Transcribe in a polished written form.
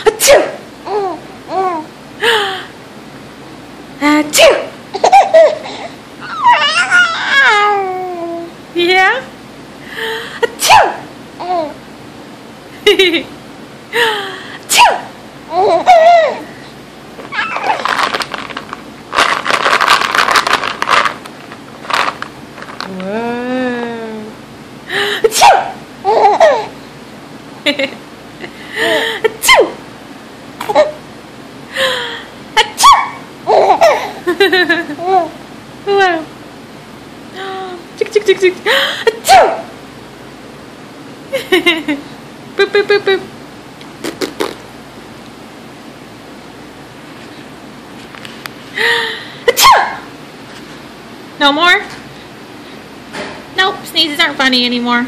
Achoo! Achoo! Yeah? Achoo! Achoo! Whoa. Achoo! Achoo! Achoo! Wow. Chick, chick, chick, chick. Achoo! Boop, boop, boop, boop. Achoo! No more? Nope, sneezes aren't funny anymore.